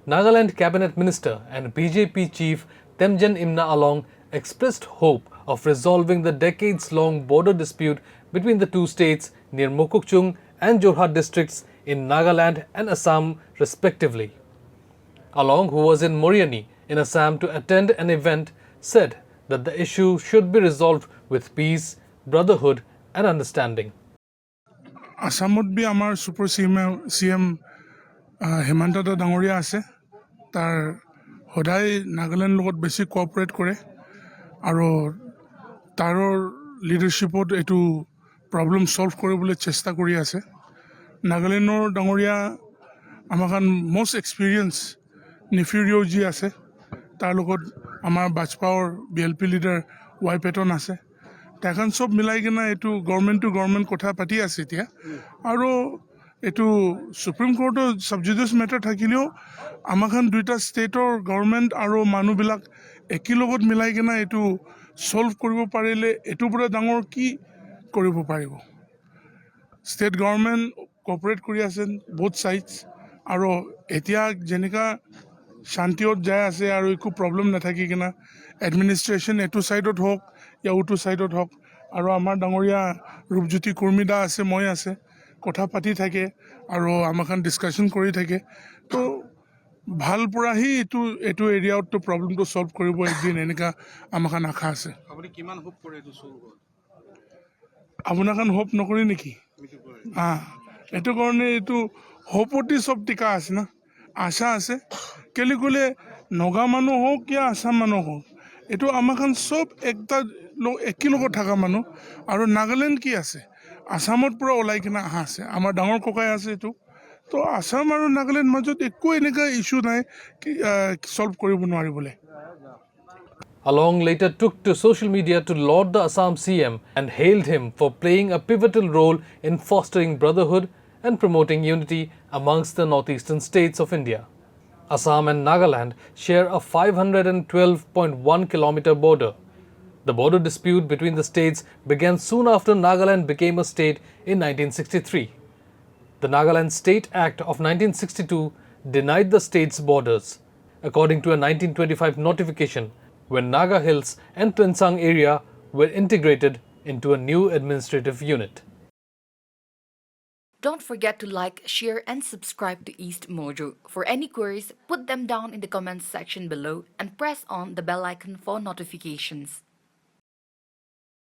Nagaland Cabinet Minister and BJP Chief Temjen Imna Along expressed hope of resolving the decades-long border dispute between the two states near Mokokchung and Jorhat districts in Nagaland and Assam respectively. Along, who was in Moriani in Assam to attend an event, said that the issue should be resolved with peace, brotherhood and understanding. আসামত B আমাৰ super CM Hemanta ডাঙৰীয়া আছে তাৰ সদায় নাগালেণ্ড লগত বেছি cooperate কৰে আৰু তাৰ লিডাৰশ্বিপত এইটো প্ৰব্লেম সলভ কৰিবলৈ চেষ্টা কৰি আছে নাগালেণ্ডৰ ডাঙৰীয়া আমাক মষ্ট এক্সপিৰিয়েঞ্চ নিফিৰিঅ'জি আছে তাৰ লগত আমাৰ বাজপাৱৰ BLP লিডাৰ ৱাই পেটন আছে এখন সব মিলাই কিনে এইটো গভৰ্ণমেণ্ট টু গভৰ্ণমেণ্ট কথা পাতি আছে এতিয়া আৰু এইটো সুপ্ৰিম কোৰ্টৰ ছাবজুডিচ মেটাৰ থাকিলেও আমাখন দুইটা ষ্টেটৰ গভৰ্ণমেণ্ট আৰু মানুহবিলাক একেলগত মিলাই কিনে এইটো সলভ কৰিব পাৰিলে এইটোৰ পৰা ডাঙৰ কি কৰিব পাৰিব ষ্টেট গভৰ্ণমেণ্ট কোঅপাৰেট কৰি আছে বোথ সাইডছ আৰু এতিয়া যেনেকা শান্তিত যায় আছে আৰু একো প্ৰব্লেম নাথাকি কিনা এডমিনিষ্ট্ৰেশ্যন এইটো সাইডত হওক या उटू साइडत हक और आमार डांगरिया रूपज्योति कुर्मीदा आसे मैं आसे कथा पाती थाके और आमाखान डिस्काशन करी थाके तो ভাল পৰা হি এটো এৰিয়াত তো প্ৰবলেমটো সলভ কৰিব একদিন এনেকা আমাখান আশা আছে আপুনি কিমান হোপ কৰে এটো সলভ হ'ব আপোনাখান হোপ নকৰি নেকি এটো কাৰণে এটো হোপতি সব টিকা আছে না আশা আছে কেলে কলে নগা মানুহ হোক या আসাম মানুহ হোক এটো আমাখান সব একটা একেলগত থাকা মানুহ আৰু নাগালেণ্ড কি আছে আসামত পুৰা ওলাই কিনা আহা আছে আমাৰ ডাঙৰ ককাই আছে এটো তো আসাম আৰু নাগালেণ্ড মাজত একো এনেকা ইস্যু নাই কি সলভ কৰিব নোৱাৰিবলে Along later took to social media to laud the Assam CM and hailed him for playing a pivotal role in fostering brotherhood and promoting unity amongst the northeastern states of India. Assam and Nagaland share a 512.1 kilometer border. The border dispute between the states began soon after Nagaland became a state in 1963. The Nagaland State Act of 1962 denied the state's borders, according to a 1925 notification when Naga Hills and Tuensang area were integrated into a new administrative unit. Don't forget to like, share and subscribe to East Mojo. For any queries, put them down in the comments section below and press on the bell icon for notifications.